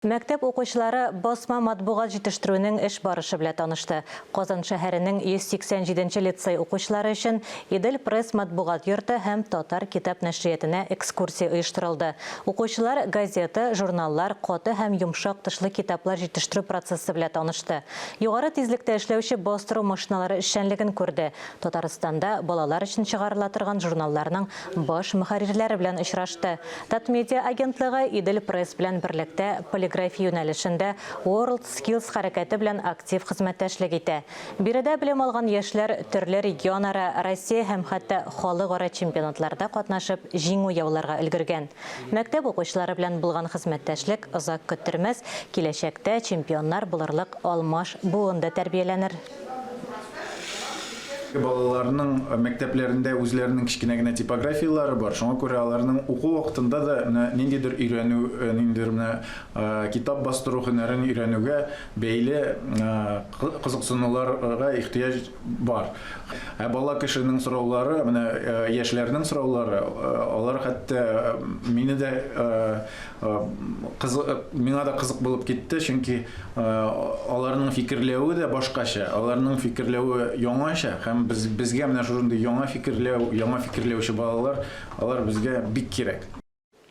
Мәктәп укучылары басма матбугат җитештерүнең эш барышы белән танышты. Казан шәһәренең 187-нче лицей укучылары өчен Идел пресс матбугат йорты һәм Татар китап нәшриятенә экскурсия оештырылды. Укучылар газета, журналлар, каты һәм йомшак тышлы китаплар җитештерү процессы белән танышты. Югары тизлектә эшләүче бастыру машиналары эшчәнлеген күрде. Татарстанда балалар өчен чыгарыла торган журналларның баш мөхәррирләре белән очрашты. Татмедиа агентлыгы Идел пресс белән берлектә полиграфия юнәлешендә World Skills хәрәкәте белән актив хезмәттәшлек итә. Биредә белем алган яшьләр төрле регионара, Россия һәм хәтта халыкара чемпионатларда катнашып, җиңү яуларга өлгергән. Мәктәп укучылары белән булган хезмәттәшлек озак көттермәс, киләчәктә чемпионнар булырлык алмаш буында тәрбияләнер. Балаларның мәктәпләрендә үзләренең кичкенә генә типографиялары бар. Шуңа күрә аларның уку вакытында да ниндидер өйрәнү, ниндидер китап бастыру һөнәрен өйрәнүгә бәйле кызыксынуларга ихтыяҗ бар. Бала кешенең сораулары, яшьләрнең сораулары, алар хәтта миңа да кызык булып китте, чөнки аларның фикерләве дә башкача, аларның фикерләве яңача һәм безгә менә шундый яңа фикерләүче балалар, алар безгә бик кирәк.